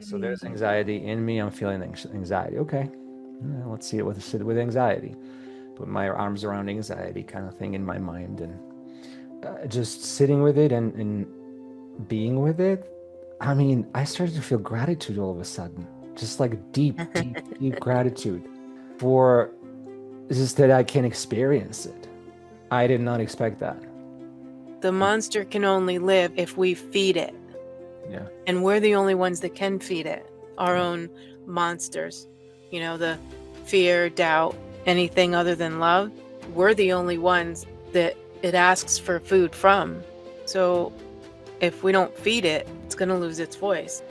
So there's anxiety in me. I'm feeling anxiety. Okay. Yeah, let's see it with anxiety. Put my arms around anxiety kind of thing in my mind and just sitting with it and being with it. I mean, I started to feel gratitude all of a sudden. Just like deep gratitude for just that I can experience it. I did not expect that. The monster can only live if we feed it. Yeah. And we're the only ones that can feed it. Our own monsters. The fear, doubt, anything other than love. We're the only ones that it asks for food from. So if we don't feed it, it's going to lose its voice.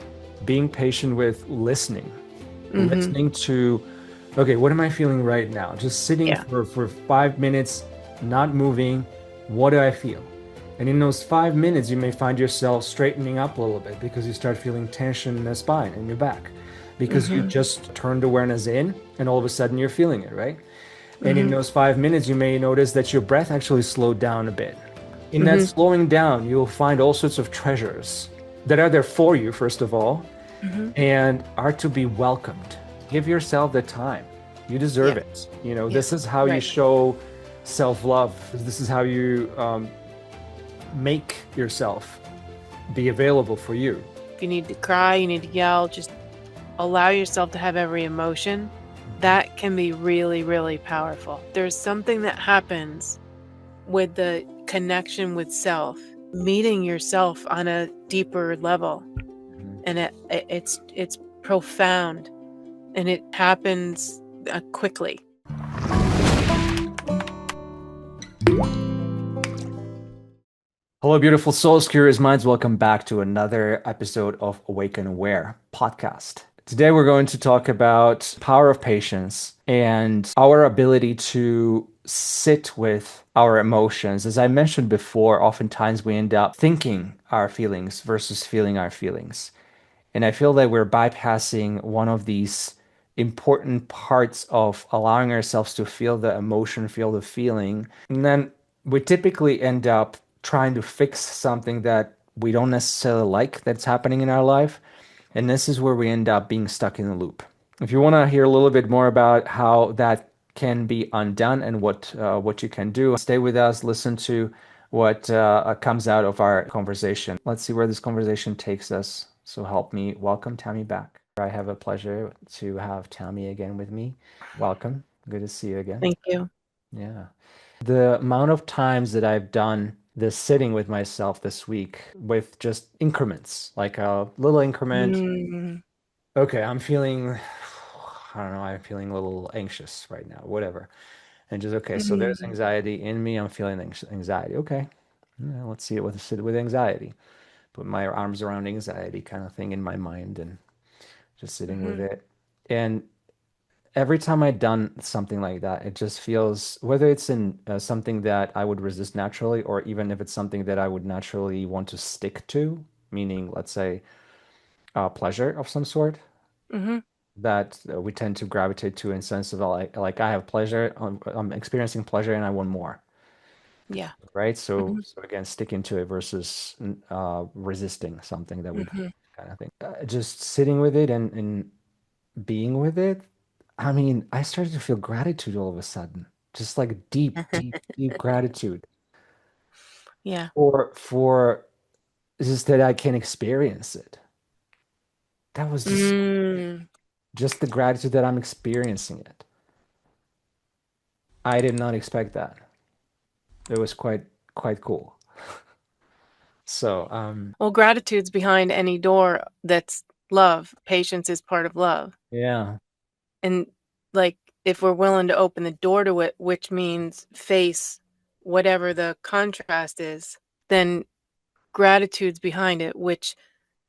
Being patient with listening to, okay, what am I feeling right now? Just sitting Yeah. for 5 minutes, not moving. What do I feel? And in those 5 minutes, you may find yourself straightening up a little bit because you start feeling tension in the spine and your back because you just turned awareness in and all of a sudden you're feeling it, right? And in those 5 minutes, you may notice that your breath actually slowed down a bit. In that slowing down, you'll find all sorts of treasures that are there for you, first of all, and are to be welcomed. Give yourself the time. You deserve Yeah. it. Yeah. This is how you Right. show self-love. This is how you make yourself be available for you. If you need to cry, you need to yell, just allow yourself to have every emotion. That can be really, really powerful. There's something that happens with the connection with self, meeting yourself on a deeper level. And it's profound and it happens quickly. Hello, beautiful souls, curious minds. Welcome back to another episode of Awaken Aware podcast. Today, we're going to talk about power of patience and our ability to sit with our emotions. As I mentioned before, oftentimes we end up thinking our feelings versus feeling our feelings. And I feel that we're bypassing one of these important parts of allowing ourselves to feel the emotion, feel the feeling. And then we typically end up trying to fix something that we don't necessarily like that's happening in our life. And this is where we end up being stuck in a loop. If you want to hear a little bit more about how that can be undone and what you can do, stay with us, listen to what comes out of our conversation. Let's see where this conversation takes us. So help me welcome Tammy back. I have a pleasure to have Tammy again with me. Welcome. Good to see you again. Thank you. Yeah. The amount of times that I've done this sitting with myself this week with just increments, like a little increment. Mm, Okay, I'm feeling, I don't know, I'm feeling a little anxious right now, whatever. And just, okay, so there's mm, anxiety in me. I'm feeling anxiety. Okay. Yeah, let's see it with anxiety. Put my arms around anxiety kind of thing in my mind and just sitting with mhm. it. And every time I've done something like that, it just feels, whether it's in something that I would resist naturally, or even if it's something that I would naturally want to stick to, meaning, let's say, pleasure of some sort, Mhm. that we tend to gravitate to in sense of like I have pleasure, I'm experiencing pleasure, and I want more, Yeah. right? So, Mhm. so again, sticking to it versus resisting something that would Mhm. kind of thing. Just sitting with it and being with it. I mean, I started to feel gratitude all of a sudden, just like deep gratitude Yeah. for just that I can experience it. That was Mm. just the gratitude that I'm experiencing it. I did not expect that. It was quite cool. So, Well, gratitude's behind any door that's love. Patience is part of love. yeah. And like if we're willing to open the door to it, which means face whatever the contrast is, then gratitude's behind it, which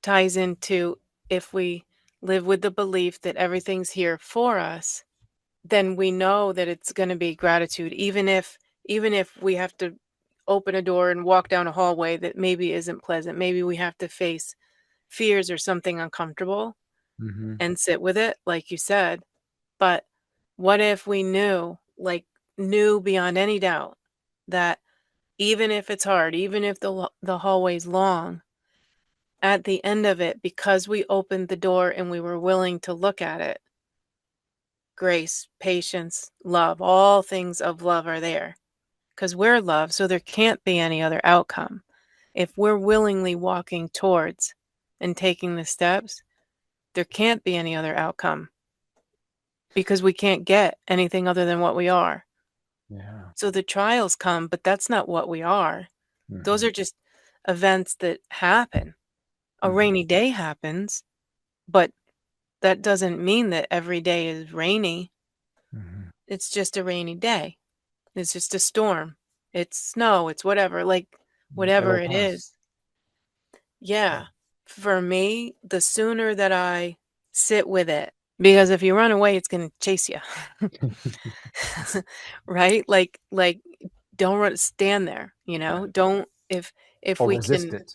ties into if we live with the belief that everything's here for us, then we know that it's going to be gratitude even if we have to open a door and walk down a hallway that maybe isn't pleasant. Maybe we have to face fears or something uncomfortable Hmm. and sit with it like you said. But what if we knew beyond any doubt that even if it's hard, even if the hallway's long, at the end of it, because we opened the door and we were willing to look at it, grace, patience, love, all things of love are there because we're love. So there can't be any other outcome. If we're willingly walking towards and taking the steps, there can't be any other outcome because we can't get anything other than what we are. Yeah. So the trials come, but that's not what we are. Those Hmm. are just events that happen. A Hmm. rainy day happens, but that doesn't mean that every day is rainy. Hmm. It's just a rainy day. It's just a storm. It's snow. It's whatever, like whatever It'll it pass. is. Yeah. For me, the sooner that I sit with it, because if you run away, it's going to chase you. Right? Like don't run, stand there, you Yeah. know? Don't if Or we resist can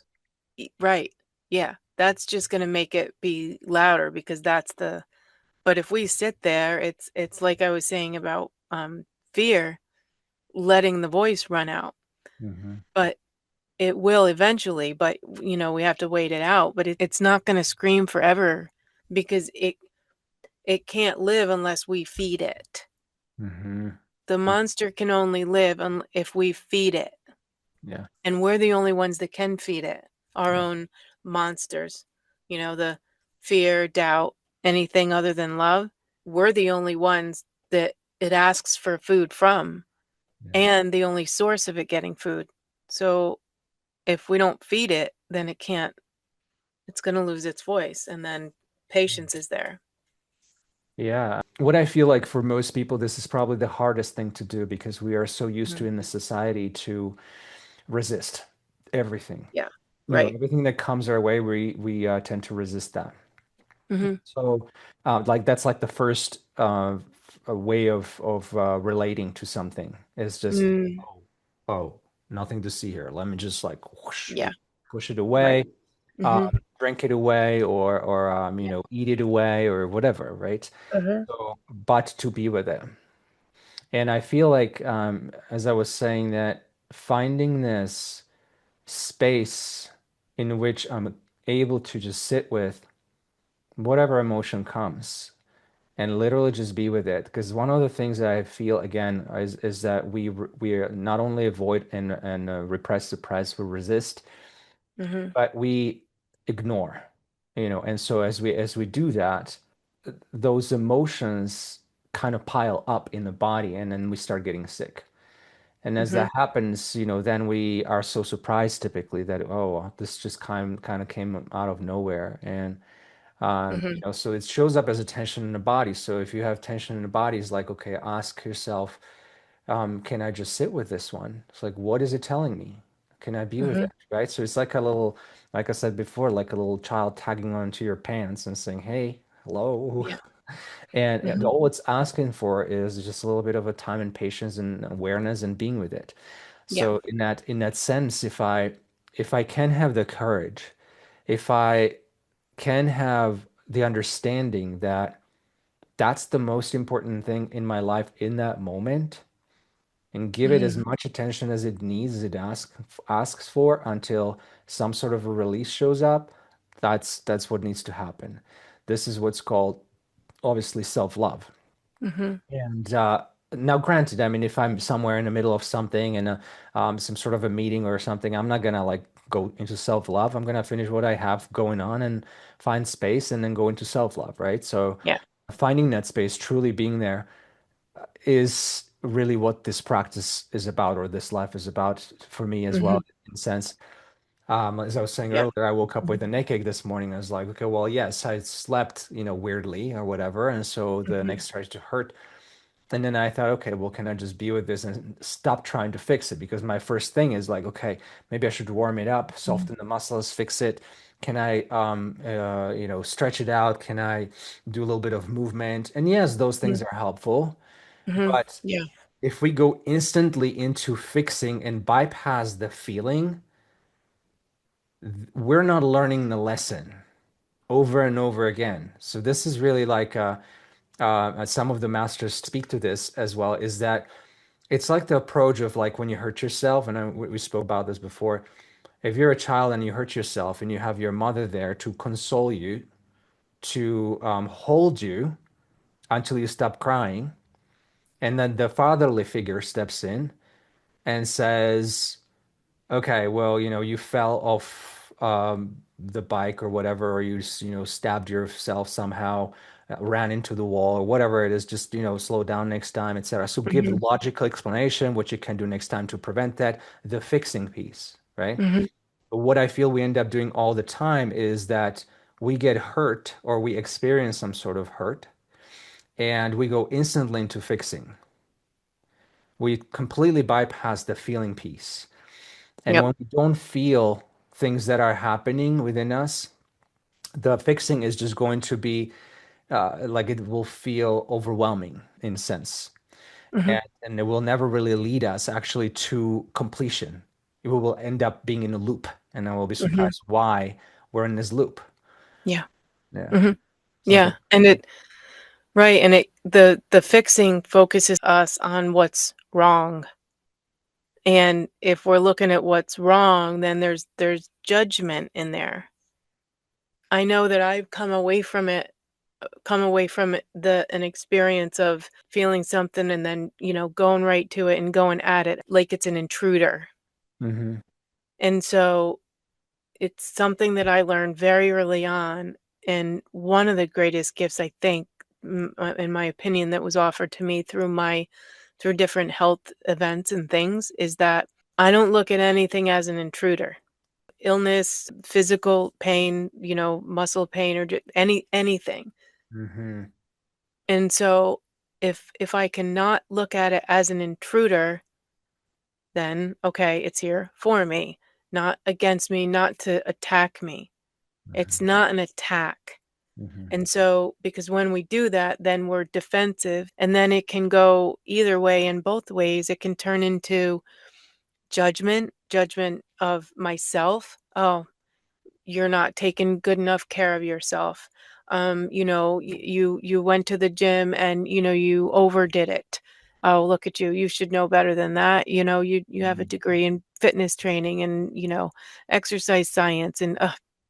it. right. Yeah. That's just going to make it be louder because that's the but if we sit there, it's like I was saying about fear, letting the voice run out. Hmm. But it will eventually, but we have to wait it out, but it's not going to scream forever because it can't live unless we feed it. Hmm. The monster can only live if we feed it. Yeah. And we're the only ones that can feed it. Our Yeah. own monsters. The fear, doubt, anything other than love. We're the only ones that it asks for food from Yeah. and the only source of it getting food. So if we don't feed it, then it's going to lose its voice. And then patience is there. Yeah. What I feel like for most people, this is probably the hardest thing to do because we are so used to Mhm. in the society to resist everything. Yeah. Right. Everything that comes our way, we tend to resist that. Hmm. So, like that's like the first a way of relating to something is just Mm, oh, nothing to see here. Let me just like whoosh, yeah. push it Right. away, Hmm. drink it away, or Yeah. eat it away, or whatever, right? Uh-huh. So, but to be with it. And I feel like, as I was saying, that finding this space in which I'm able to just sit with whatever emotion comes and literally just be with it. Because one of the things that I feel again is that we not only avoid and repress, suppress, we resist, Hmm. but we ignore, And so as we do that, those emotions kind of pile up in the body, and then we start getting sick. And as Hmm. that happens, then we are so surprised typically that, oh, this just kind of came out of nowhere. And Hmm. so it shows up as a tension in the body. So if you have tension in the body, it's like, okay, ask yourself, can I just sit with this one? It's like, what is it telling me? Can I be with Hmm. it? Right? So it's like a little, like I said before, like a little child tagging onto your pants and saying, hey, hello. Yeah. And Hmm. all it's asking for is just a little bit of a time and patience and awareness and being with it. Yeah. So in that sense, if I can have the courage, if I can have the understanding that that's the most important thing in my life in that moment, and give it as Hmm. much attention as it needs, as it asks for until some sort of a release shows up, that's what needs to happen. This is what's called obviously self-love. Hmm. And now, granted, I mean, if I'm somewhere in the middle of something and some sort of a meeting or something, I'm not gonna like go into self-love. I'm gonna finish what I have going on and find space and then go into self-love, right? So Yeah. finding that space, truly being there, is really what this practice is about, or this life is about for me as Hmm. well, in a sense. As I was saying Yeah. earlier, I woke up Hmm. with an ache this morning. I was like, okay, well, yes, I slept, weirdly or whatever, and so the neck Hmm. started to hurt. And then I thought, okay, well, can I just be with this and stop trying to fix it? Because my first thing is like, okay, maybe I should warm it up, Hmm. soften the muscles, fix it. Can I, stretch it out? Can I do a little bit of movement? And yes, those things are helpful. Hmm. But Yeah. if we go instantly into fixing and bypass the feeling, we're not learning the lesson over and over again. So this is really like some of the masters speak to this as well, is that it's like the approach of like when you hurt yourself, and we spoke about this before. If you're a child and you hurt yourself and you have your mother there to console you, to hold you until you stop crying, and then the fatherly figure steps in and says, okay, well, you fell off the bike or whatever, or you stabbed yourself somehow, ran into the wall or whatever it is, just, slow down next time, etc. So give Hmm. logical explanation, what you can do next time to prevent that, the fixing piece, right? Hmm. But what I feel we end up doing all the time is that we get hurt or we experience some sort of hurt and we go instantly into fixing. We completely bypass the feeling piece. And Yep. when we don't feel things that are happening within us, the fixing is just going to be like it will feel overwhelming in a sense. Hmm. And it will never really lead us actually to completion. We will end up being in a loop, and I will be Hmm. surprised why we're in this loop. Yeah. Yeah. Hmm. Sounds Yeah. like, And it right, and the fixing focuses us on what's wrong. And if we're looking at what's wrong, then there's judgment in there. I know that I've come away from the an experience of feeling something and then, going right to it and going at it like it's an intruder. hmm And so it's something that I learned very early on. And one of the greatest gifts, I think, in my opinion, that was offered to me through different health events and things is that I don't look at anything as an intruder. Illness, physical pain, muscle pain, or anything. hmm And so if I cannot look at it as an intruder, then okay, it's here for me, not against me, not to attack me. It's hmm not an attack. hmm And so because when we do that, then we're defensive and then it can go either way and both ways. It can turn into judgment of myself. Oh, you're not taking good enough care of yourself. You went to the gym and you overdid it. Oh, look at you. You should know better than that. You have a degree in fitness training and exercise science and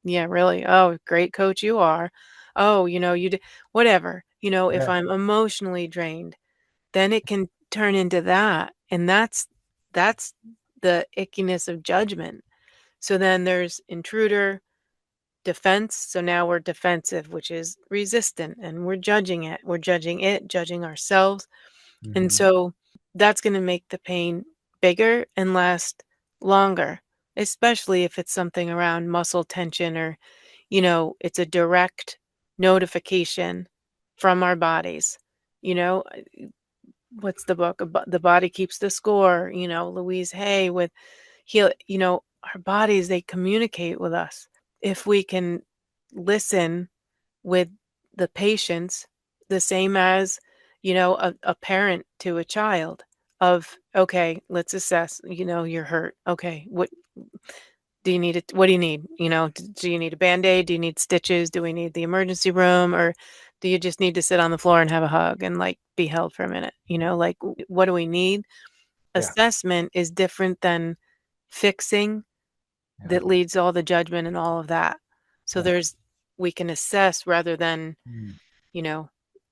yeah, really. Oh, great coach you are. Oh, you did whatever. If Yeah. I'm emotionally drained, then it can turn into that. And that's the ickiness of judgment. So then there's intruder, defense. So now we're defensive, which is resistant, and we're judging it. We're judging it, judging ourselves. And hmm so that's going to make the pain bigger and last longer, especially if it's something around muscle tension or, it's a direct notification from our bodies. You know, what's the book? The Body Keeps the Score, Louise Hay with our bodies, they communicate with us. If we can listen with the patience, the same as, a parent to a child of, okay, let's assess, you're hurt. Okay. What do you need? Do you need a Band-Aid? Do you need stitches? Do we need the emergency room? Or do you just need to sit on the floor and have a hug and like be held for a minute? Like what do we need? Yeah. Assessment is different than fixing Yeah. that leads to all the judgment and all of that. So Yeah. we can assess rather than, Mm. you know,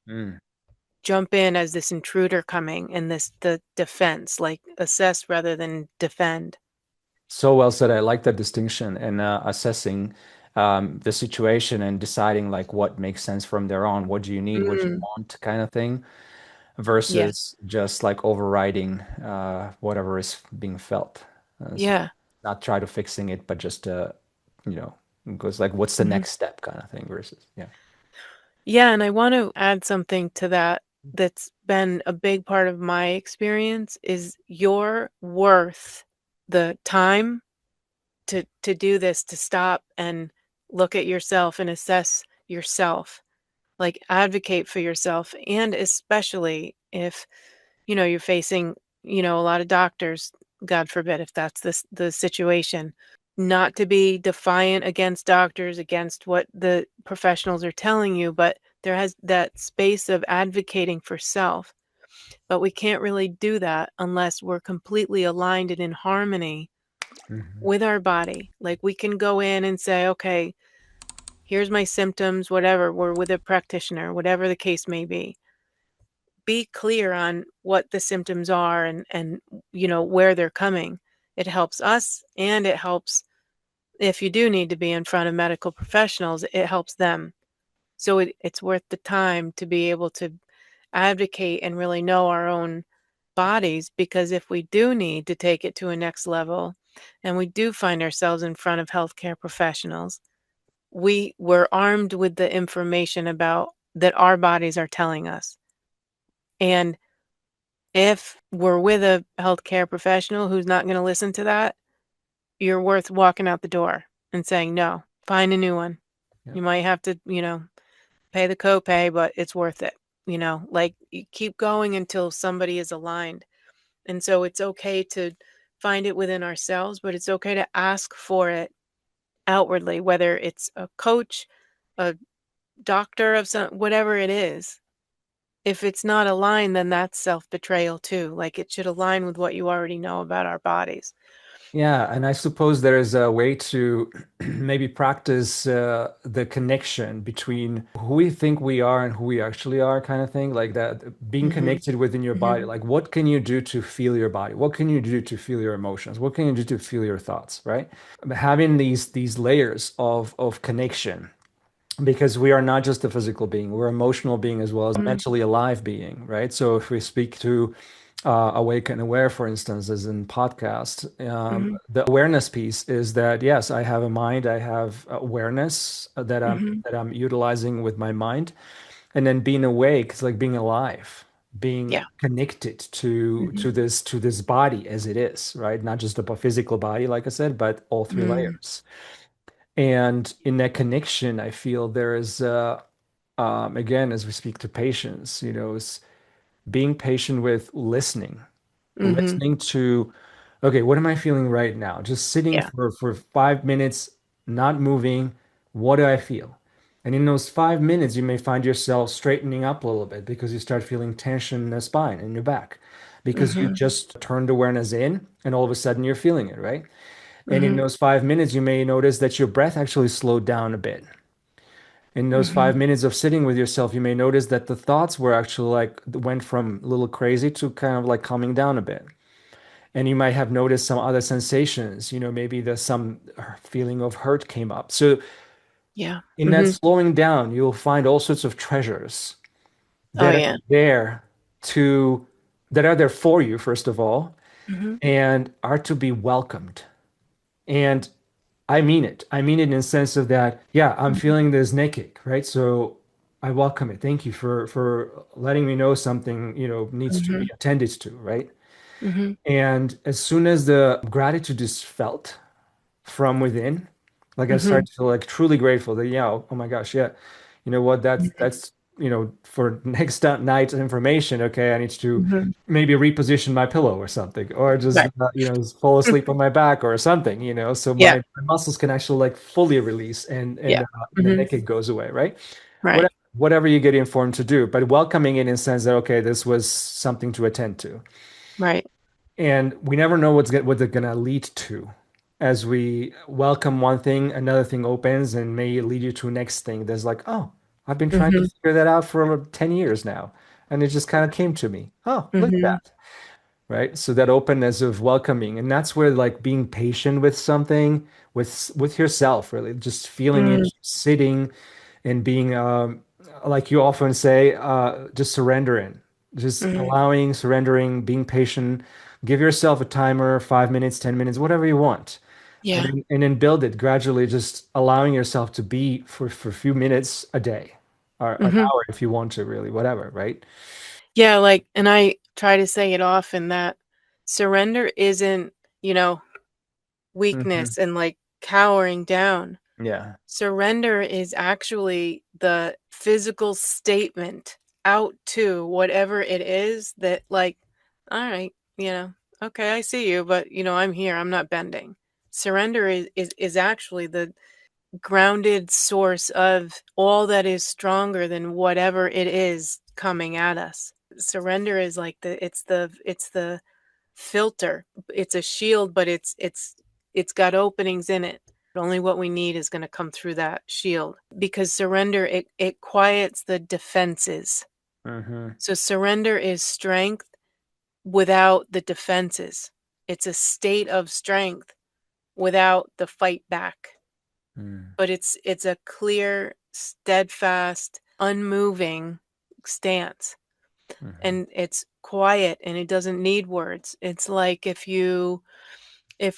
Mm. jump in as this intruder coming and the defense, like assess rather than defend. So well said. I like that distinction and assessing the situation and deciding like what makes sense from there on. What do you need? What do you Mm, want? Kind of thing, yeah. versus just like overriding whatever is being felt. So Yeah. not try to fixing it, but just you know, goes like, what's the Mhm. next step kind of thing versus yeah. Yeah, and I want to add something to that that's been a big part of my experience is your worth the time to do this, to stop and look at yourself and assess yourself, like advocate for yourself, and especially if you're facing a lot of doctors, god forbid if that's the situation, not to be defiant against doctors, against what the professionals are telling you, but there has that space of advocating for self. But we can't really do that unless we're completely aligned and in harmony Mhm. with our body. Like we can go in and say, okay, here's my symptoms, whatever. We're with a practitioner, whatever the case may be. Be clear on what the symptoms are and where they're coming. It helps us, and it helps if you do need to be in front of medical professionals, it helps them. So it's worth the time to be able to advocate and really know our own bodies, because if we do need to take it to a next level and we do find ourselves in front of healthcare professionals, we're armed with the information about that our bodies are telling us. And if we're with a healthcare professional who's not going to listen to that, you're worth walking out the door and saying, no, find a new one. Yeah. You might have to, pay the copay, but it's worth it. Like you keep going until somebody is aligned. And so it's okay to find it within ourselves, but it's okay to ask for it outwardly, whether it's a coach, a doctor of some, whatever it is. If it's not aligned, then that's self-betrayal too. Like it should align with what you already know about our bodies. Yeah, and I suppose there is a way to maybe practice the connection between who we think we are and who we actually are, kind of thing, like that being Mhm. connected within your body. Mhm. Like, what can you do to feel your body? What can you do to feel your emotions? What can you do to feel your thoughts, right? Having these layers of connection, because we are not just a physical being, we're an emotional being as well as a Mhm. mentally alive being, right? So if we speak to Awake and Aware, for instance, as in podcast, Mhm. the awareness piece is that yes, I have a mind, I have awareness Mhm. that I'm utilizing with my mind, and then being awake is like being alive, being Yeah. connected to Mhm. this body as it is, right? Not just a physical body, like I said, but all three Mm. layers. And in that connection, I feel there is, again, as we speak to patients, is being patient with listening, Mhm. listening to, okay, what am I feeling right now? Just sitting Yeah. for 5 minutes, not moving. What do I feel? And in those 5 minutes, you may find yourself straightening up a little bit because you start feeling tension in the spine, in your back, because you Mhm. just turned awareness in and all of a sudden you're feeling it, right? And in Mhm. those 5 minutes, you may notice that your breath actually slowed down a bit. In those five Mhm. minutes of sitting with yourself, you may notice that the thoughts were actually like went from a little crazy to kind of like calming down a bit. And you might have noticed some other sensations, maybe there's some feeling of hurt came up. So Yeah. in that Mhm. slowing down, you'll find all sorts of treasures Oh, that are yeah. there to that are there for you, first of all, Mhm. and are to be welcomed. And I mean it. I mean it in the sense of that, yeah, I'm Mhm. feeling this naked, right? So I welcome it. Thank you for letting me know something, needs to be Mhm. attended to, right? Mhm. And as soon as the gratitude is felt from within, like I Mhm. start to feel like truly grateful that, yeah, oh my gosh, yeah, you know what, Mhm. that's, for next night's information, okay, I need to Mhm. maybe reposition my pillow or something, or just, Right. fall asleep on my back or something, so Yeah. my muscles can actually like fully release and Yeah. the Mhm. naked goes away, right? Right. Whatever you get informed to do, but welcoming it in the sense that, okay, this was something to attend to. Right. And we never know what they're gonna lead to. As we welcome one thing, another thing opens and may lead you to a next thing. There's like, oh, I've been trying to Mhm. figure that out for 10 years now. And it just kind of came to me. Oh, look at Mhm. that. Right. So that openness of welcoming. And that's where like being patient with something, with yourself, really, just feeling it, Mm. sitting and being like you often say, just surrendering, just Mhm. allowing, surrendering, being patient. Give yourself a timer, 5 minutes, 10 minutes, whatever you want, Yeah. and then build it gradually, just allowing yourself to be for a few minutes a day or an Mhm. hour if you want to, really, whatever, right? Yeah, like, and I try to say it often that surrender isn't, you know, Hmm. weakness and like cowering down. Yeah. Surrender is actually the physical statement out to whatever it is that, like, all right, okay, I see you, but I'm here. I'm not bending. Surrender is actually the grounded source of all that is stronger than whatever it is coming at us. Surrender is like the filter. It's a shield, but it's it's got openings in it. Only what we need is going to come through that shield, because surrender, it quiets the defenses. Mm-hmm. So surrender is strength without the defenses. It's a state of strength without the fight back. Mm. But it's a clear, steadfast, unmoving stance. Mm-hmm. And it's quiet and it doesn't need words. It's like if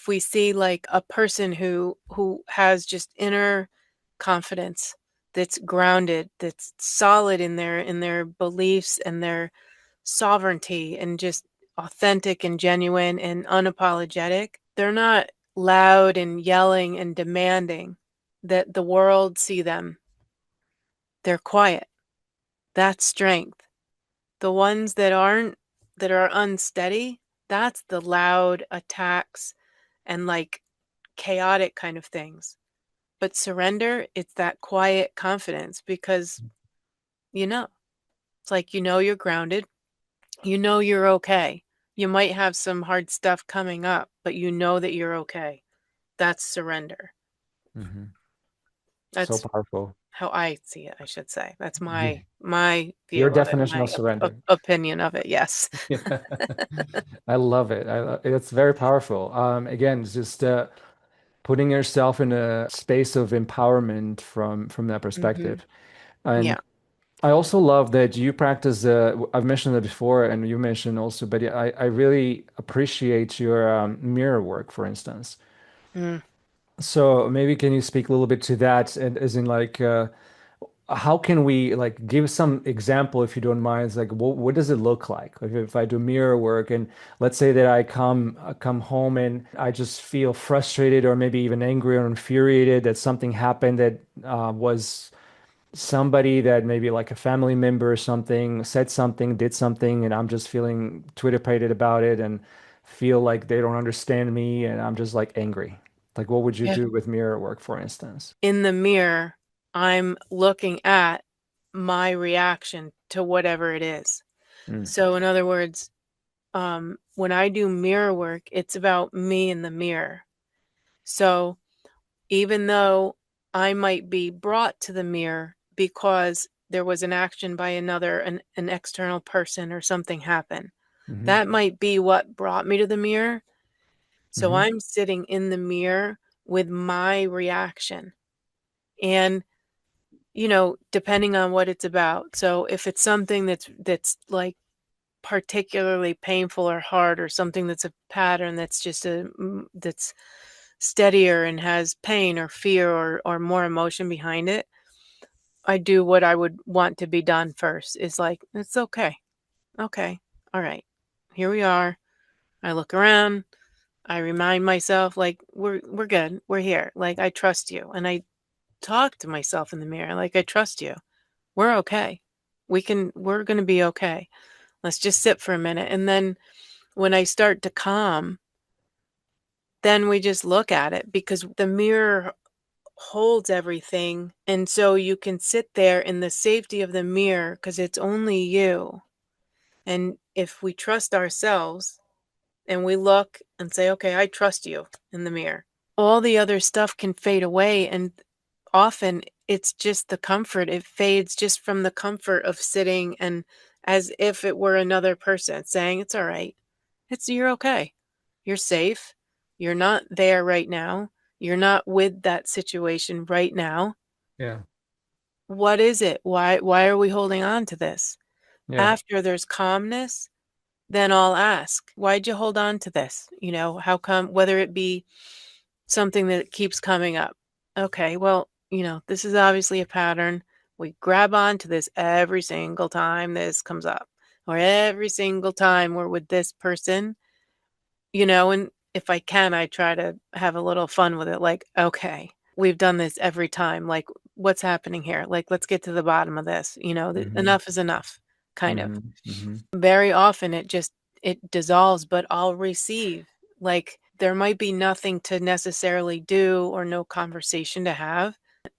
we see like a person who has just inner confidence, that's grounded, that's solid in their beliefs and their sovereignty, and just authentic and genuine and unapologetic. They're not loud and yelling and demanding that the world see them. They're quiet. That's strength. The ones that aren't, that are unsteady, that's the loud attacks and like chaotic kind of things. But surrender, it's that quiet confidence, because you know, it's like, you're grounded, you're okay. You might have some hard stuff coming up, but you know that you're okay. That's surrender. Mm-hmm. So That's powerful. how I see it, I should say. That's Yeah. my Your view of it, definition my of surrender. opinion of it. Yes. Yeah. I love it. It's very powerful. Again, it's just putting yourself in a space of empowerment from that Hmm. perspective. And Yeah. I also love that you practice I've mentioned it before and you mentioned also, but yeah, I really appreciate your mirror work, for instance. Mm. So maybe can you speak a little bit to that, and as in like how can we like give some example if you don't mind? It's like what does it look like if I do mirror work and let's say that I come home and I just feel frustrated or maybe even angry or infuriated that something happened that was somebody that maybe like a family member or something said something, did something, and I'm just feeling twitterpated about it and feel like they don't understand me and I'm just like angry. Like, what would you Yeah. do with mirror work, for instance? In the mirror, I'm looking at my reaction to whatever it is. Mm, So, in other words, when I do mirror work, it's about me in the mirror. So, even though I might be brought to the mirror because there was an action by an external person, or something happened, hmm that might be what brought me to the mirror. So hmm I'm sitting in the mirror with my reaction. And, depending on what it's about. So if it's something that's like particularly painful or hard, or something that's a pattern that's that's steadier and has pain or fear or more emotion behind it, I do what I would want to be done first. Is like, it's okay. Okay. All right. Here we are. I look around. I remind myself, like, we're good. We're here. Like, I trust you. And I talk to myself in the mirror, like, I trust you. We're okay. We're going to be okay. Let's just sit for a minute. And then when I start to calm, then we just look at it, because the mirror holds everything. And so you can sit there in the safety of the mirror, because it's only you. And if we trust ourselves and we look and say, okay, I trust you in the mirror, all the other stuff can fade away. And often it's just the comfort. It fades just from the comfort of sitting, and as if it were another person saying, it's all right. You're okay. You're safe. You're not there right now. You're not with that situation right now. Yeah. What is it? Why are we holding on to this? Yeah. After there's calmness, then I'll ask, why'd you hold on to this? How come, whether it be something that keeps coming up. Okay, well, this is obviously a pattern. We grab onto this every single time this comes up, or every single time we're with this person, and if I can, I try to have a little fun with it. Like, okay, we've done this every time. Like, what's happening here? Like, let's get to the bottom of this. hmm Enough is enough, kind of. hmm hmm Very often it dissolves, but I'll receive. Like, there might be nothing to necessarily do or no conversation to have.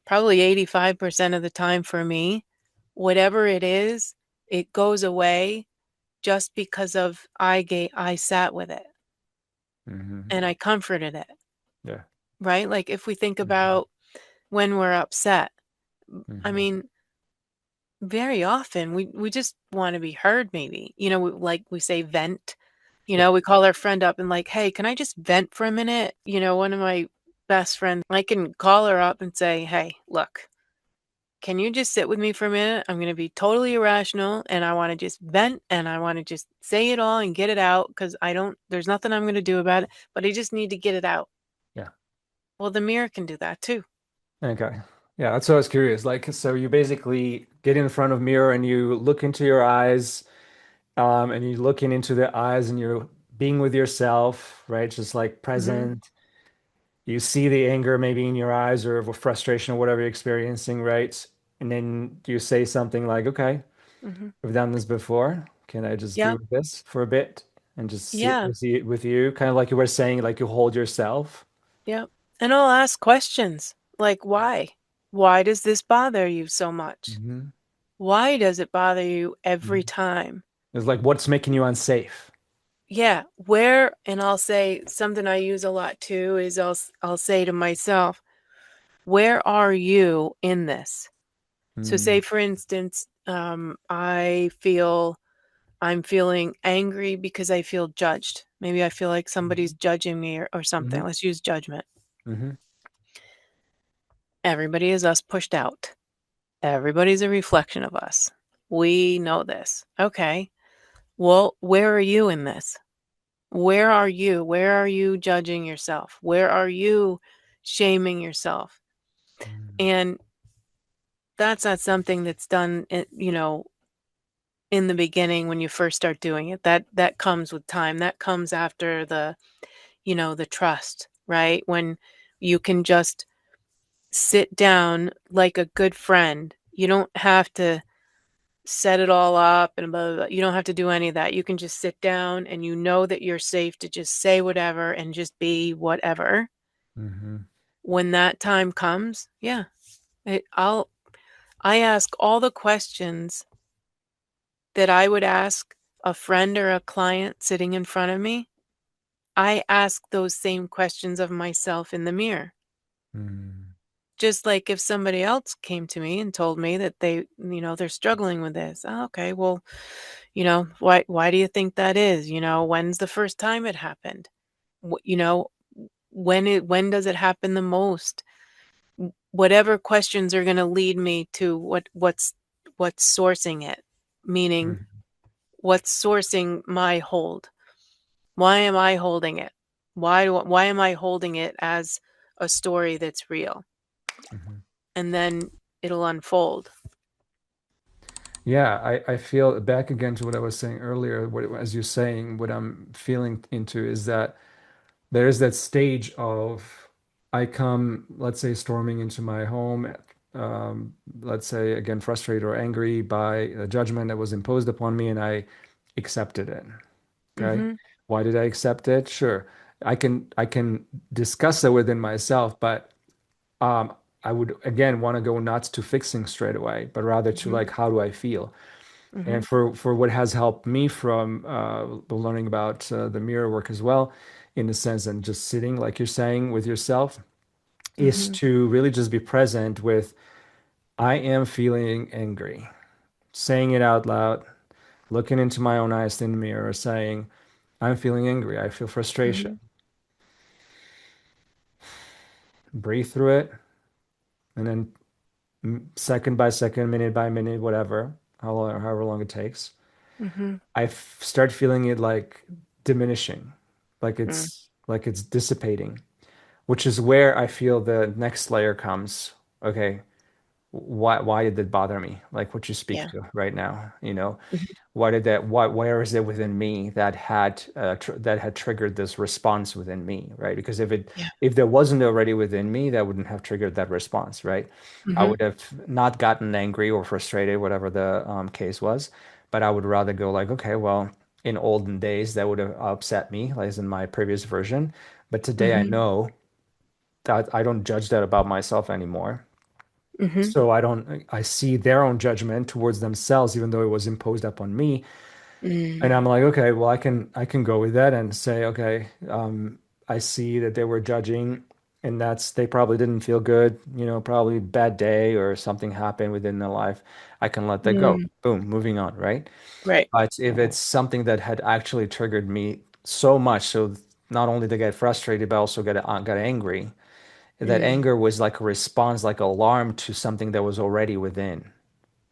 Probably 85% of the time for me, whatever it is, it goes away just because of I sat with it hmm and I comforted it. right? Like if we think Mhm. about when we're upset, I Mhm. mean, very often we just want to be heard, maybe. Like we say vent. Yeah. We call our friend up and like, "Hey, can I just vent for a minute?" One of my best friends, I can call her up and say, "Hey, look, can you just sit with me for a minute? I'm going to be totally irrational and I want to just vent and I want to just say it all and get it out because there's nothing I'm going to do about it, but I just need to get it out." Yeah. Well, the mirror can do that too. Okay. Yeah, that's what I was curious. Like, so you basically get in front of mirror and you look into your eyes, and you're looking into the eyes and you're being with yourself, right? Just like Mhm. present. You see the anger maybe in your eyes or frustration or whatever you're experiencing, right? And then you say something like, okay, Mhm. we've done this before. Can I just be Yep. with this for a bit and just Yeah. see it with you? Kind of like you were saying, like you hold yourself. Yep. And I'll ask questions like, why? Why does this bother you so much? Hmm. Why does it bother you every time? It's like, what's making you unsafe? Yeah, and I'll say something I use a lot too is I'll say to myself, where are you in this? So say Mm-hmm. for instance, I'm feeling angry because I feel judged. Maybe I feel like somebody's judging me or something. Hmm. Let's use judgment. Hmm. Everybody is us pushed out. Everybody's a reflection of us. We know this. Okay. Well, where are you in this? Where are you? Where are you judging yourself? Where are you shaming yourself? And that's not something that's done, in the beginning when you first start doing it. That comes with time. That comes after the trust, right? When you can just sit down like a good friend. You don't have to set it all up and blah, blah, blah. You don't have to do any of that. You can just sit down and you know that you're safe to just say whatever and just be whatever. Hmm. When that time comes, yeah, I ask all the questions that I would ask a friend or a client sitting in front of me. I ask those same questions of myself in the mirror. Hmm. Just like if somebody else came to me and told me that they're struggling with this. Oh, okay, well, why do you think that is? When's the first time it happened? Wh- you know, when does it happen the most? Whatever questions are going to lead me to what's sourcing it, meaning what's sourcing my hold. Why am I holding it? Why am I holding it as a story that's real? Hmm. And then it'll unfold. Yeah, I feel back again to what I was saying earlier. As you're saying, what I'm feeling into is that there is that stage of I come, let's say, storming into my home, let's say again, frustrated or angry by a judgment that was imposed upon me, and I accepted it. Okay. Mhm. Why did I accept it? Sure. I can discuss it within myself, but um, I would again want to go not to fixing straight away, but rather to Mhm. like, how do I feel? And Mhm. for what has helped me from learning about the mirror work as well, in a sense, and just sitting, like you're saying, with yourself, is Mhm. to really just be present with, I am feeling angry, saying it out loud, looking into my own eyes in the mirror, saying, I'm feeling angry, I feel frustration. Mhm. Breathe through it, and then second by second, minute by minute, whatever, however long it takes, Mhm. start feeling it like diminishing, Mm. like it's dissipating, which is where I feel the next layer comes. Okay, why did it bother me? Like what you speak Yeah. to right now, Mhm. why did that where is it within me that had that had triggered this response within me, right? Because Yeah. if there wasn't already within me, that wouldn't have triggered that response, right? I Mhm. would have not gotten angry or frustrated, whatever the case was, but I would rather go like, okay, well, in olden days that would have upset me, like as in my previous version, but today I Mhm. know that I don't judge that about myself anymore. Mhm. So I see their own judgment towards themselves, even though it was imposed upon me. And Mm. I'm like, okay, well, I can go with that and say, okay, I see that they were judging, and that's they probably didn't feel good, probably bad day or something happened within their life. I can let that go. Mm, Boom, moving on, right? right. But if it's something that had actually triggered me so much, so not only to get frustrated, but also got angry, that Mm, anger was like a response, like alarm to something that was already within.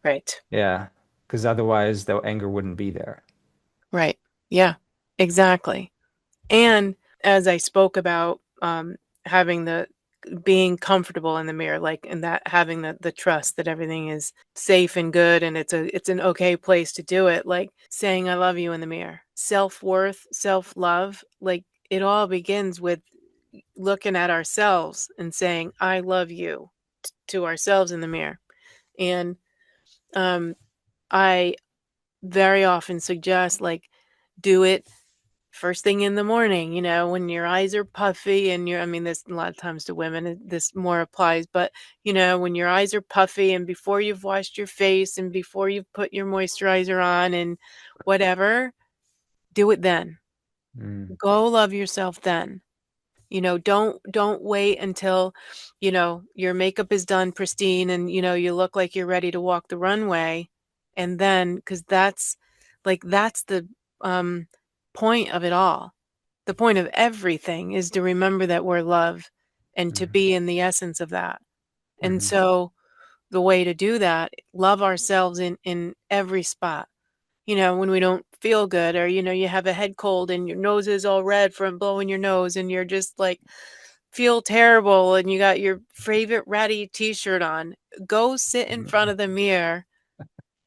right. Yeah, because otherwise the anger wouldn't be there. Right. Yeah, exactly. And as I spoke about, having the being comfortable in the mirror, like, and that having the trust that everything is safe and good, and it's an okay place to do it, like saying I love you in the mirror. Self-worth, self-love, like it all begins with looking at ourselves and saying I love you to ourselves in the mirror. And um I very often suggest, like, do it first thing in the morning, when your eyes are puffy and I mean, this a lot of times to women, this more applies, but, when your eyes are puffy and before you've washed your face and before you've put your moisturizer on and whatever, do it then. Mm. Go love yourself then. Don't wait until, your makeup is done pristine and, you look like you're ready to walk the runway. And then, because that's the um, point of it all. The point of everything is to remember that we're love and to Mhm. be in the essence of that. And Mhm. so the way to do that, love ourselves in every spot. When we don't feel good, or you have a head cold and your nose is all red from blowing your nose and you're just like feel terrible and you got your favorite ratty t-shirt on, go sit in front of the mirror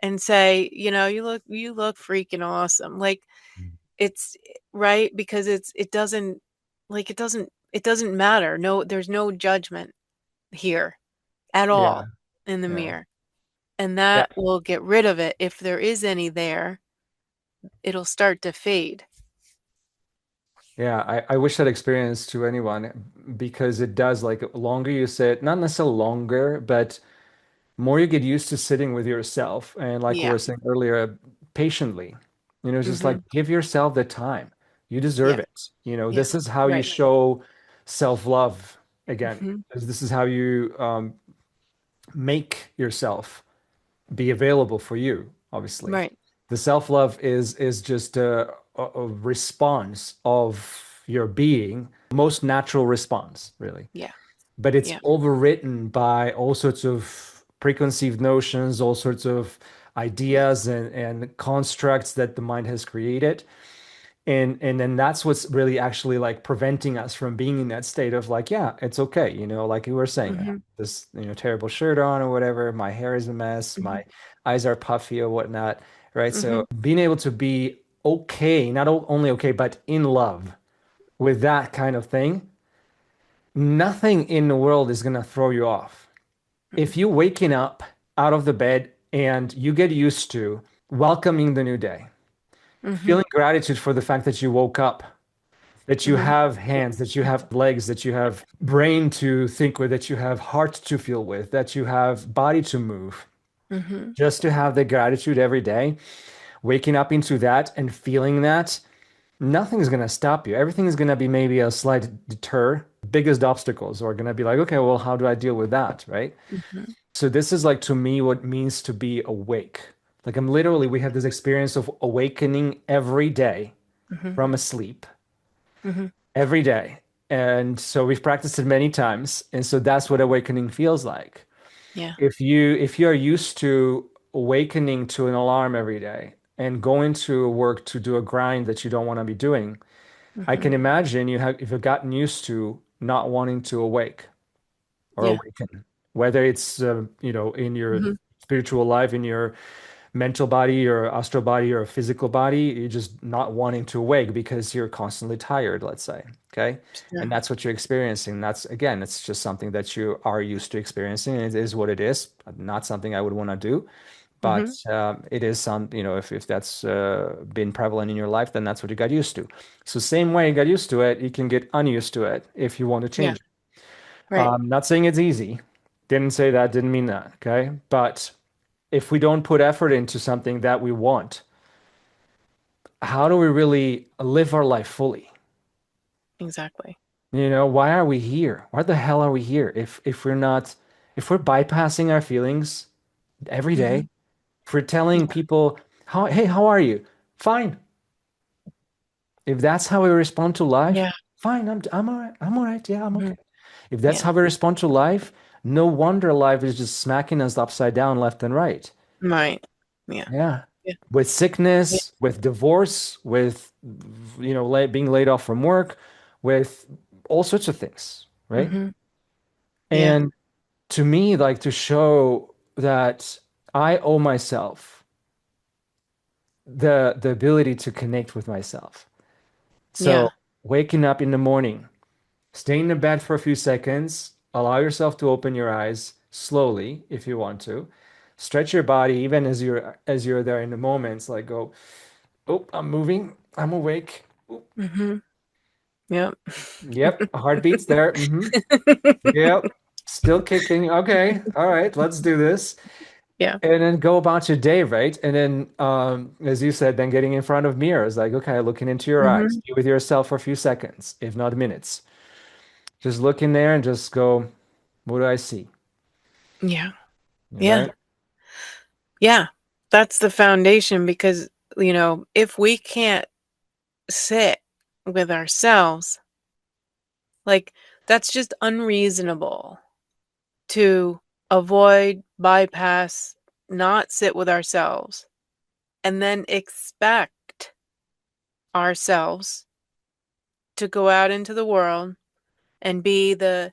and say, you look freaking awesome. Like, it's right, because it doesn't matter. No, there's no judgment here at Yeah, all in the yeah, mirror. And yeah, that will get rid of it. If there is any there, it'll start to fade. yeah. I wish that experience to anyone because it does like longer you sit, not necessarily longer, but more you get used to sitting with yourself and like we Yeah. were saying earlier, patiently, just like Mhm. give yourself the time. You deserve Yeah. it. Yeah. This is how you Right. show self-love again. Mhm. This is how you make yourself be available for you, obviously. Right. The self-love is just a response of your being, most natural response, really. Yeah. But it's Yeah. overwritten by all sorts of preconceived notions, all sorts of Yeah. ideas and constructs that the mind has created. And then that's what's really actually like preventing us from being in that state of like, yeah, it's okay, like you were saying, I have Mhm. this, terrible shirt on or whatever, my hair is a mess, my Mhm. eyes are puffy or whatnot, right? So Mhm. being able to be okay, not only okay, but in love with that kind of thing, nothing in the world is gonna throw you off. If Mhm. you waking up out of the bed and you get used to welcoming the new day, Mhm. feeling gratitude for the fact that you woke up, that you Mhm. have hands, that you have legs, that you have brain to think with, that you have heart to feel with, that you have body to move. Mhm. Just to have the gratitude every day, waking up into that and feeling that, nothing's going to stop you. Everything is going to be maybe a slight deter. Biggest obstacles are going to be like, okay, well, how do I deal with that? Right. Mhm. So, this is like to me what it means to be awake. Like, we have this experience of awakening every day Mhm. from a sleep Mhm. every day. And so we've practiced it many times. And so that's what awakening feels like. Yeah. If you're used to awakening to an alarm every day and going to work to do a grind that you don't want to be doing, I Mhm. can imagine if you've gotten used to not wanting to awake or Yeah. awaken, whether it's in your Mhm. spiritual life, in your mental body, your astral body, or physical body, you're just not wanting to awake because you're constantly tired, let's say. Okay. And Sure. that's what you're experiencing. That's again, it's just something that you are used to experiencing. And it is what it is. Not something I would want to do. But Mhm. it is if that's been prevalent in your life, then that's what you got used to. So same way you got used to it, you can get unused to it if you want to Yeah. change it. Right. Not saying it's easy. Didn't say that, didn't mean that. Okay. But if we don't put effort into something that we want, how do we really live our life fully? Exactly. You know, why are we here? Why the hell are we here? If we're not, if we're bypassing our feelings every Hmm. day, if we're telling people, hey, how are you? Fine. If that's how we respond to life, Yeah. fine. I'm all right. I'm all right. Yeah, I'm Hmm. okay. If that's Yeah. how we respond to life, no wonder life is just smacking us upside down left and right. Right. Yeah. Yeah. Yeah. With Yeah. sickness, with divorce, with being laid off from work, with all sorts of things, right? Hmm. Yeah. And to me, like to show that I owe myself the ability to connect with myself. Yeah. So waking up in the morning, stay in the bed for a few seconds, allow yourself to open your eyes slowly if you want to. Stretch your body even as you're there in the moments, like go, oh, I'm moving, I'm awake. Oop. Hmm. Yep. Yep, heartbeat's there. Yep, still kicking. Okay, all right, let's do this. Yeah. And then go about your day, right? And then, as you said, then getting in front of mirrors, like, okay, looking into your eyes, Hmm. be with yourself for a few seconds, if not minutes. Just look in there and just go, what do I see? Yeah. Yeah. Right? Yeah. That's the foundation because, if we can't sit with ourselves, like, that's just unreasonable to avoid, bypass, not sit with ourselves, and then expect ourselves to go out into the world and be the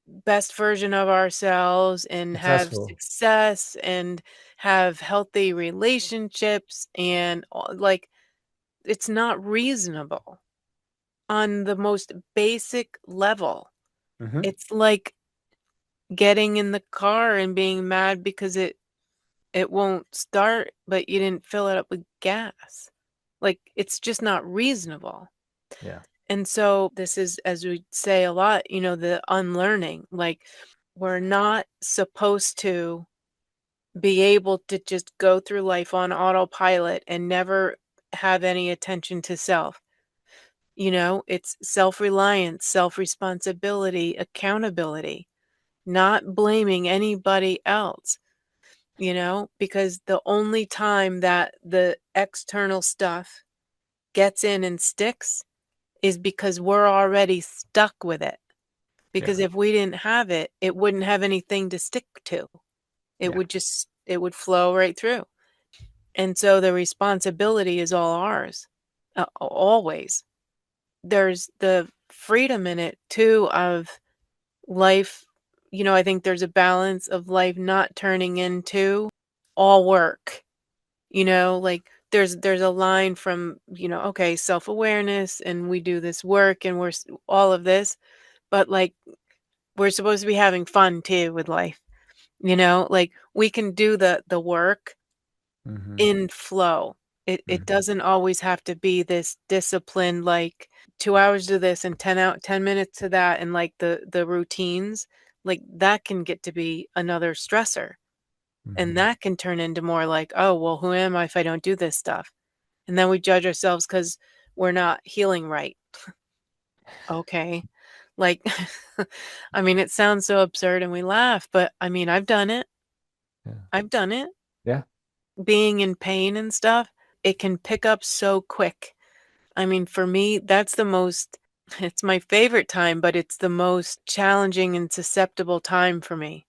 best version of ourselves and have Successful. success and have healthy relationships and like it's not reasonable on the most basic level. Hmm. It's like getting in the car and being mad because it won't start, but you didn't fill it up with gas. Like it's just not reasonable. Yeah. And so this is, as we say a lot, the unlearning. Like we're not supposed to be able to just go through life on autopilot and never have any attention to self. It's self-reliance, self-responsibility, accountability, not blaming anybody else, because the only time that the external stuff gets in and sticks is because we're already stuck with it. Yeah. Because if we didn't have it, it wouldn't have anything to stick to. Yeah. It would flow right through. And so the responsibility is all ours, always. There's the freedom in it too of life. I think there's a balance of life not turning into all work. Like there's a line from, okay, self-awareness and we do this work and all of this, but like we're supposed to be having fun too with life. Like we can do the work Hmm. in flow. It Hmm. doesn't always have to be this disciplined like 2 hours to this and 10 minutes to that and like the routines. Like that can get to be another stressor. And Hmm. that can turn into more like, oh, well, who am I if I don't do this stuff? And then we judge ourselves because we're not healing right. Okay. Like, I mean, it sounds so absurd and we laugh, but I mean, I've done it. Yeah. I've done it. Yeah. Being in pain and stuff, it can pick up so quick. I mean, for me, that's the most, it's my favorite time, but it's the most challenging and susceptible time for me.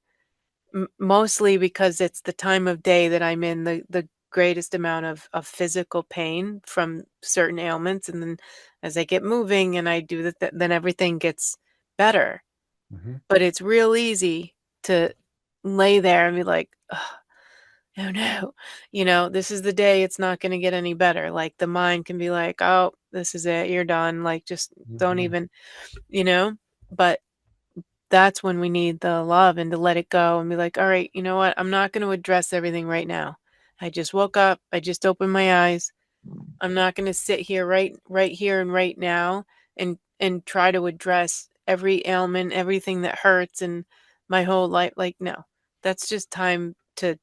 Mostly because it's the time of day that I'm in the greatest amount of physical pain from certain ailments. And then as I get moving and I do that, then everything gets better. Hmm. But it's real easy to lay there and be like, oh no, this is the day it's not going to get any better. Like the mind can be like, oh, this is it. You're done. Like just don't Hmm. even, you know, but that's when we need the love and to let it go and be like, all right, you know what? I'm not going to address everything right now. I just woke up. I just opened my eyes. I'm not going to sit here right here and right now and try to address every ailment, everything that hurts and my whole life. Like, no, that's just time to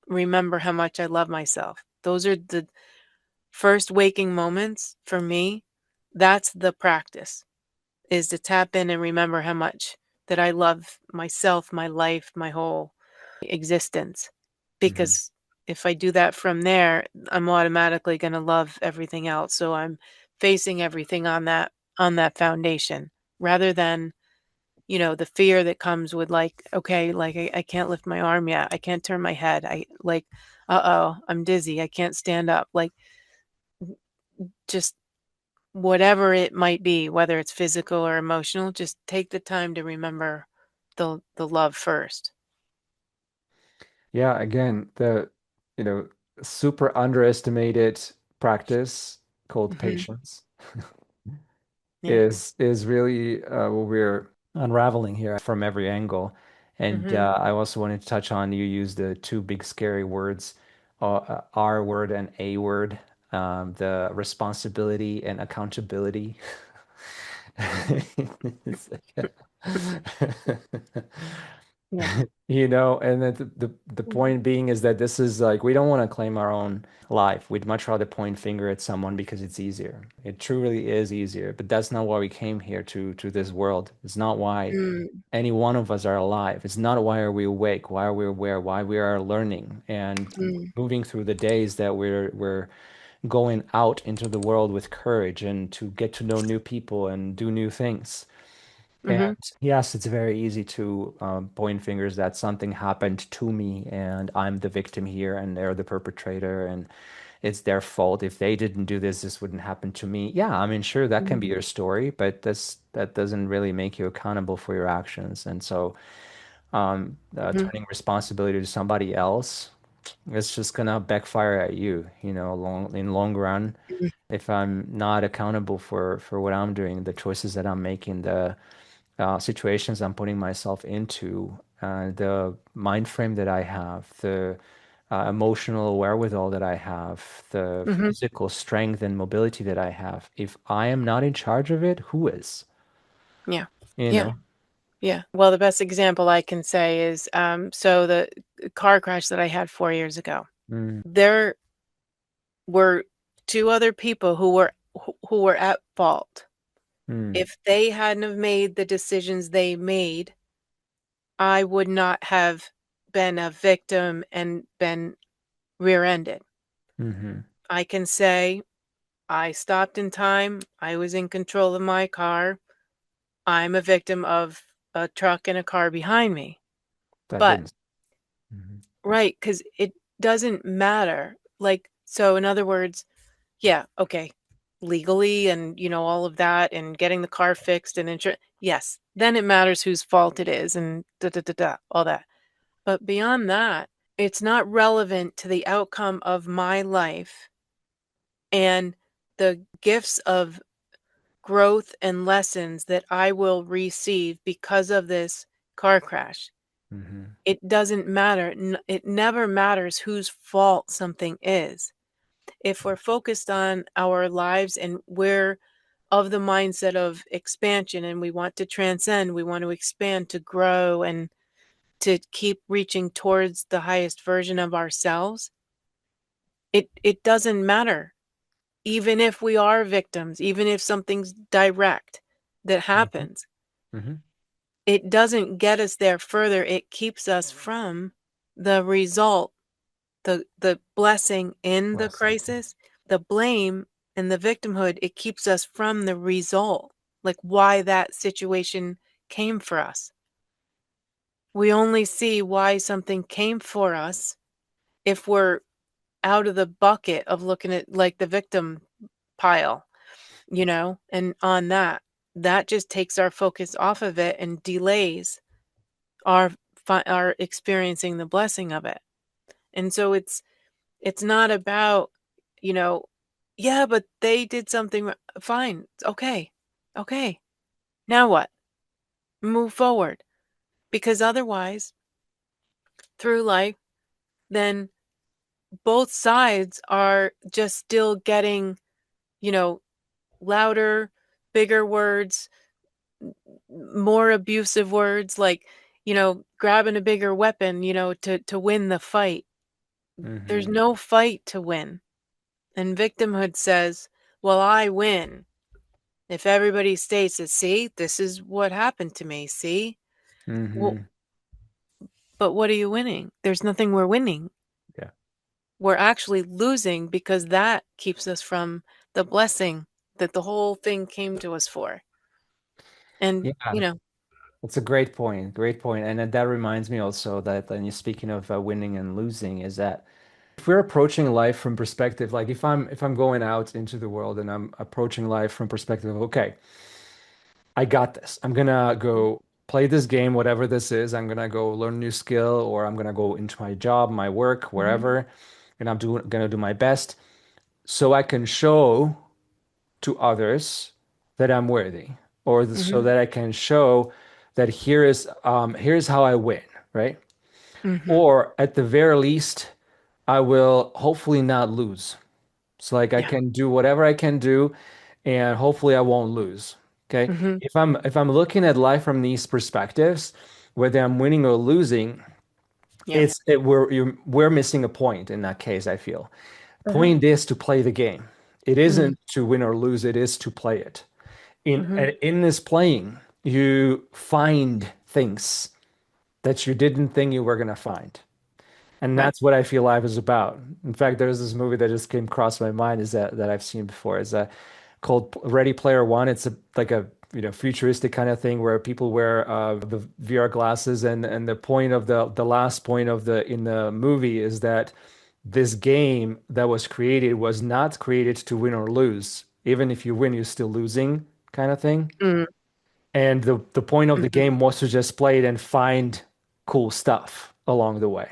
remember how much I love myself. Those are the first waking moments for me. That's the practice. is to tap in and remember how much that I love myself, my life, my whole existence. Hmm. Because if I do that from there, I'm automatically going to love everything else. So I'm facing everything on that foundation rather than, the fear that comes with like, okay, like I can't lift my arm yet. I can't turn my head. I like, uh-oh, I'm dizzy. I can't stand up. Like just whatever it might be, whether it's physical or emotional, just take the time to remember the love first. Yeah, again, the you know super underestimated practice called Mhm. patience Yeah. is really what we're unraveling here from every angle. And Mhm. I also wanted to touch on, you use the two big scary words, R word and A word, the responsibility and accountability. It's like- Yeah. and then the point being is that this is like, we don't want to claim our own life. We'd much rather point finger at someone because it's easier. It truly is easier, but that's not why we came here to this world. It's not why Mm. any one of us are alive. It's not why are we awake, why are we aware, why we are learning and Mm. moving through the days, that we're going out into the world with courage and to get to know new people and do new things. Mhm. And yes, it's very easy to point fingers that something happened to me and I'm the victim here and they're the perpetrator and it's their fault. If they didn't do this, this wouldn't happen to me. Yeah, I mean, sure, that can be Mhm. your story, but that doesn't really make you accountable for your actions. And so, Mhm. turning responsibility to somebody else, it's just gonna backfire at you, in long run. Mhm. If I'm not accountable for what I'm doing, the choices that I'm making, the situations I'm putting myself into, the mind frame that I have, the emotional wherewithal that I have, the Mhm. physical strength and mobility that I have. If I am not in charge of it, who is? Yeah. You Yeah. know? Yeah. Well, the best example I can say is, so the car crash that I had 4 years ago, Mm, there were 2 other people who were at fault. mm, If they hadn't have made the decisions they made, I would not have been a victim and been rear-ended. mm-hmm, I can say I stopped in time. I was in control of my car. I'm a victim of a truck and a car behind me. that But didn't. Mhm, right, because it doesn't matter. Like, so in other words, yeah, okay, legally and all of that and getting the car fixed and insurance. Yes, then it matters whose fault it is and da da da da, all that. But beyond that, it's not relevant to the outcome of my life and the gifts of growth and lessons that I will receive because of this car crash. mhm, It doesn't matter. It never matters whose fault something is. If we're focused on our lives and we're of the mindset of expansion and we want to transcend, we want to expand, to grow, and to keep reaching towards the highest version of ourselves, it doesn't matter. Even if we are victims, even if something's direct that mhm, happens, mhm. it doesn't get us there further. It keeps us from the result, the blessing in the Blessing. crisis, the blame and the victimhood. It keeps us from the result, like why that situation came for us. We only see why something came for us if we're out of the bucket of looking at like the victim pile, and on that just takes our focus off of it and delays our our experiencing the blessing of it. And so it's not about, you know, yeah, but they did something fine. It's okay. Okay. Now what? Move forward. Because otherwise, through life, then both sides are just still getting, you know, louder, bigger words, more abusive words, like, grabbing a bigger weapon, to win the fight. There's Mhm. no fight to win. And victimhood says, well, I win. If everybody states it, see, this is what happened to me, see? Well, Hmm. but what are you winning? There's nothing we're winning. Yeah. We're actually losing because that keeps us from the blessing that the whole thing came to us for. And, Yeah. That's a great point. Great point. And that reminds me also that, and you're speaking of winning and losing, is that if we're approaching life from perspective, like if I'm going out into the world and I'm approaching life from perspective of, okay, I got this. I'm gonna go play this game, whatever this is. I'm gonna go learn a new skill, or I'm gonna go into my job, my work, Mhm, wherever, and gonna do my best so I can show to others that I'm worthy, or so mhm, that I can show that here's how I win, right? mhm. Or at the very least, I will hopefully not lose. So like I Yeah. can do whatever I can do, and hopefully I won't lose. Okay. Mhm. If I'm looking at life from these perspectives, whether I'm winning or losing, Yeah. we're missing a point in that case, I feel. Uh-huh. Point is to play the game. It Mm, isn't to win or lose, it is to play it. In mhm. and in this playing, you find things that you didn't think you were gonna find. And Right. that's what I feel life is about. In fact, there's this movie that just came across my mind is that I've seen before is called Ready Player One. It's like a futuristic kind of thing where people wear the VR glasses, and the point of the last point of the in the movie is that this game that was created was not created to win or lose. Even if you win, you're still losing, kind of thing. Mm, And the point of the mhm. game was to just play it and find cool stuff along the way.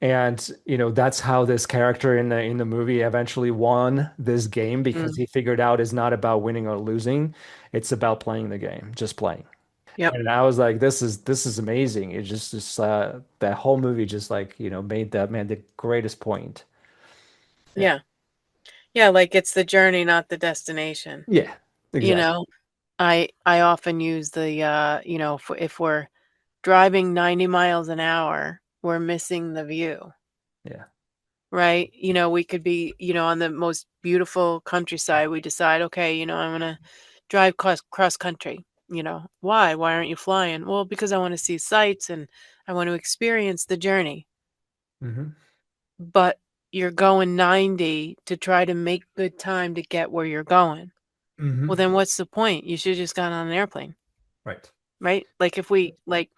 And that's how this character in the movie eventually won this game because Mm. he figured out it's not about winning or losing, it's about playing the game, just playing. Yep. And I was like, this is amazing. It just that whole movie just like made that man the greatest point. Yeah, Yeah. Yeah, like it's the journey, not the destination. yeah, You exactly. know, I often use the if we're driving 90 miles an hour, we're missing the view, Yeah. right? We could be, on the most beautiful countryside. We decide, okay, I'm gonna drive cross country. Why? Why aren't you flying? Well, because I want to see sights and I want to experience the journey. Hmm. But you're going 90 to try to make good time to get where you're going. Well, Hmm. then what's the point? You should just gone on an airplane, Right. right? Like if we like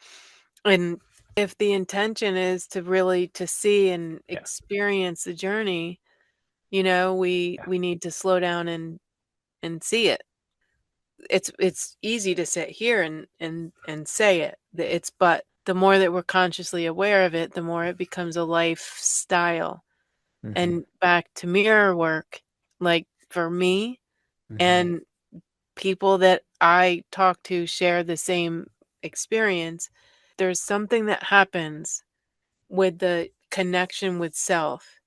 and if the intention is to really to see and Yeah. experience the journey, Yeah. we need to slow down and see it. It's easy to sit here and say it. But the more that we're consciously aware of it, the more it becomes a lifestyle. Hmm. And back to mirror work, like for me Hmm. and people that I talk to share the same experience. There's something that happens with the connection with self.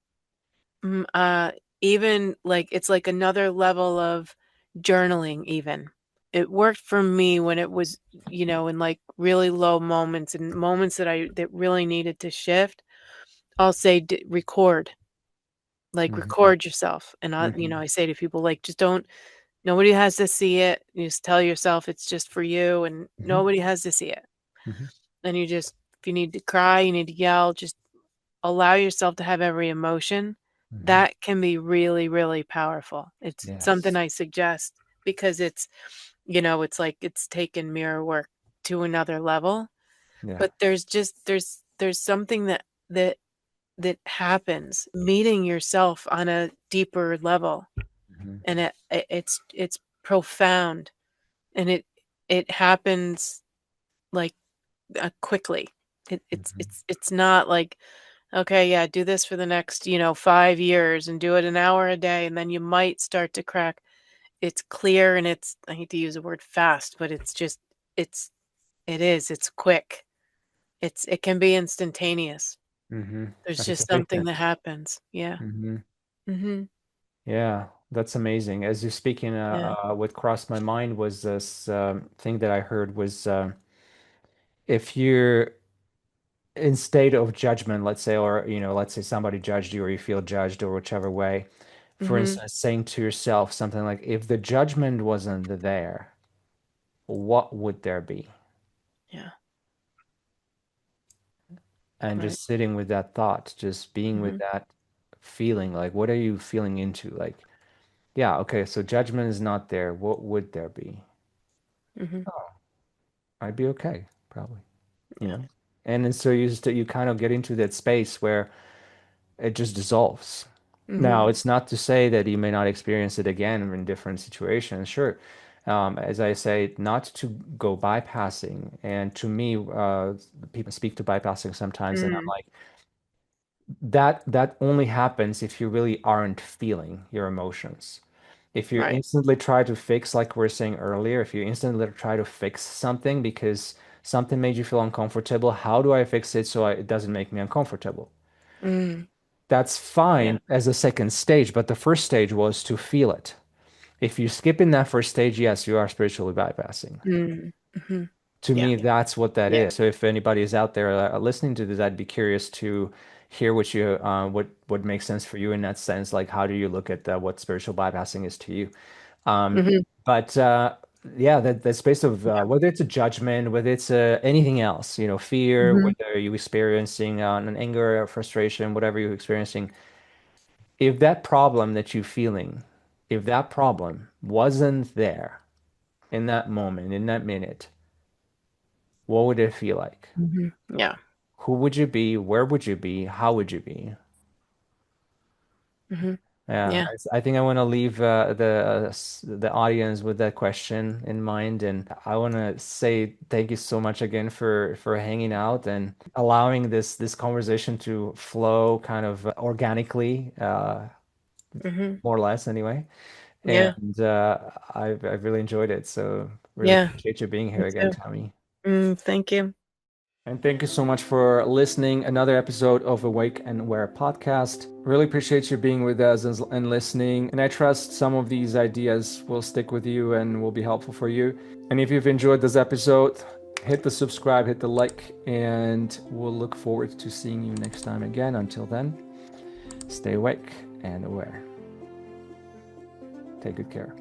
Mm, even like it's like another level of journaling, even. It worked for me when it was, in like really low moments and moments that really needed to shift. I'll say record, like Hmm. record yourself. And Hmm. I say to people, like, just don't, nobody has to see it. You just tell yourself it's just for you and Hmm. nobody has to see it. Hmm. And if you need to cry, you need to yell, just allow yourself to have every emotion. Hmm. That can be really, really powerful. It's something Yes. I suggest because it's like it's taken mirror work to another level. Yeah. But there's something that happens meeting yourself on a deeper level, Hmm. and it's profound, and it happens like quickly. Hmm. It's not like, okay, yeah, do this for the next 5 years and do it an hour a day, and then you might start to crack. It's clear, and I hate to use the word fast, but it's it's quick. It can be instantaneous. Hmm. There's That's just something amazing. that happens. Yeah. Hmm. Mhm. Yeah, that's amazing. As you're speaking, Yeah. what crossed my mind was this thing that I heard was if you're in state of judgment, let's say, or let's say somebody judged you or you feel judged or whichever way, For Mhm. instance, saying to yourself something like, if the judgment wasn't there, what would there be? Yeah. And Right. just sitting with that thought, just being with Mhm. that feeling, like, what are you feeling into? Like, yeah, okay, so judgment is not there. What would there be? Mhm. Oh, I'd be okay, probably, you Yeah. know? And then so you kind of get into that space where it just dissolves. Now, Mhm. it's not to say that you may not experience it again in different situations. Sure. As I say, not to go bypassing. And to me, people speak to bypassing sometimes, and I'm Mhm. like, that only happens if you really aren't feeling your emotions. If you Right. instantly try to fix, like we were saying earlier, if you instantly try to fix something because something made you feel uncomfortable, how do I fix it so it doesn't make me uncomfortable? Mm. That's Yeah. fine as a second stage, but the first stage was to feel it. If you skip in that first stage, yes, you are spiritually bypassing. Mm. Mhm. To Yeah. me, that's what that Yeah. is. So if anybody is out there listening to this, I'd be curious to hear what makes sense for you in that sense. Like, how do you look at what spiritual bypassing is to you? Um, Mhm. but yeah, that space of Yeah. whether it's a judgment, whether it's anything else, fear, Mhm. whether you're experiencing an anger or frustration, whatever you're experiencing, if that problem that you're feeling, if that problem wasn't there in that moment, in that minute, what would it feel like? Mhm. Yeah. Who would you be? Where would you be? How would you be? Mhm. Yeah, Yeah. I think I want to leave the audience with that question in mind, and I want to say thank you so much again for hanging out and allowing this conversation to flow kind of organically, Mhm. more or less anyway. Yeah. And I've really enjoyed it. So really Yeah. appreciate you being Me here again, too. Tommy. Thank you. And thank you so much for listening. Another episode of Awake and Aware podcast. Really appreciate you being with us and listening. And I trust some of these ideas will stick with you and will be helpful for you. And if you've enjoyed this episode, hit the subscribe, hit the like, and we'll look forward to seeing you next time again. Until then, stay awake and aware. Take good care.